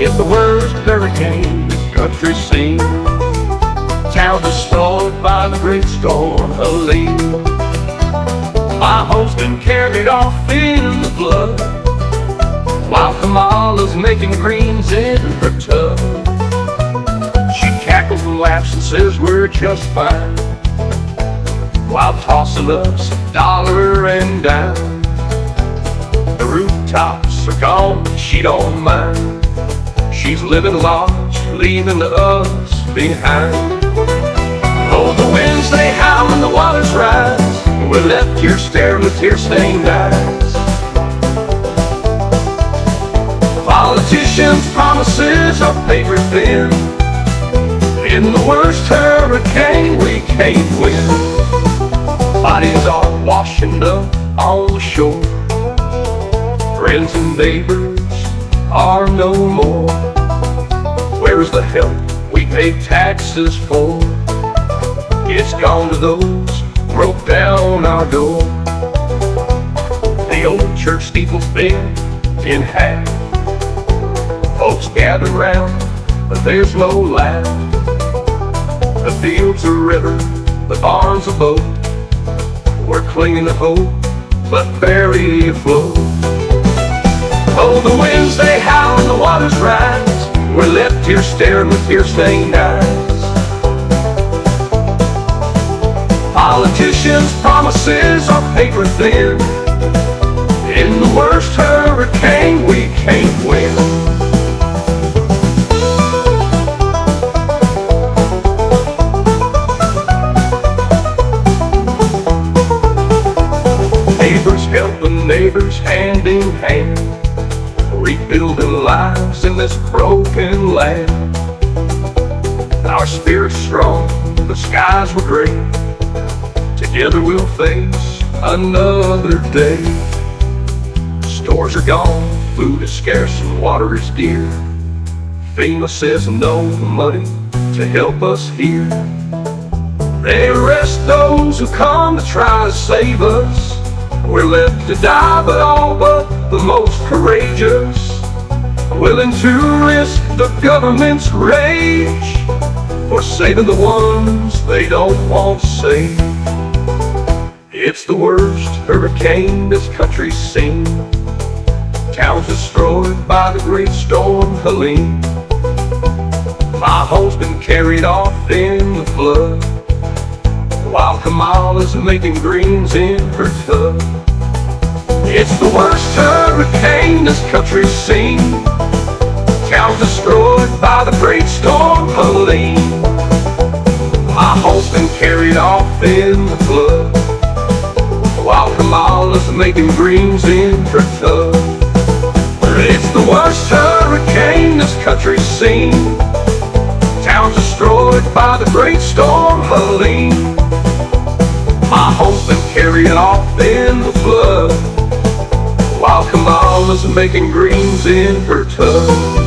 It's the worst hurricane this country's seen. Town destroyed by the great storm Helene. My home's been carried off in the flood, while Kamala's making greens in her tub. She cackles and laughs and says we're just fine, while tossing us a dollar and dime. The rooftops are gone, but she don't mind. She's living large, leaving us behind. Oh, the winds they howl and the waters rise. We're left here staring with tear-stained eyes. Politicians' promises are paper thin. In the worst hurricane we can't win. Bodies are washing up on the shore. Friends and neighbors are no more. Where's the help we pay taxes for? It's gone to those who broke down our door. The old church steeple's been in half. Folks gather round, but there's no laugh. The field's a river, the barn's a boat. We're clinging to hope, but barely afloat. Oh, the winds they howl and the waters rise. We're left here staring with tear-stained eyes. Politicians' promises are paper thin. In the worst hurricane we can't win. Neighbors helping neighbors hand in hand, rebuilding lives in this broken land. Our spirit's strong, the skies were gray. Together we'll face another day. Stores are gone, food is scarce and water is dear. FEMA says no money to help us here. They arrest those who come to try to save us. We're left to die, but all but the most courageous, willing to risk the government's rage for saving the ones they don't want to save. It's the worst hurricane this country's seen. Towns destroyed by the great storm Helene. My home's been carried off in the flood, while Kamala's making greens in her tub. It's the worst hurricane this country's seen. Towns destroyed by the great storm Helene. My home's been carried off in the flood, while Kamala's making greens in her tub. It's the worst hurricane this country's seen. Towns destroyed by the great storm Helene. My home's been carried off in the flood, while Kamala's making greens in her tub.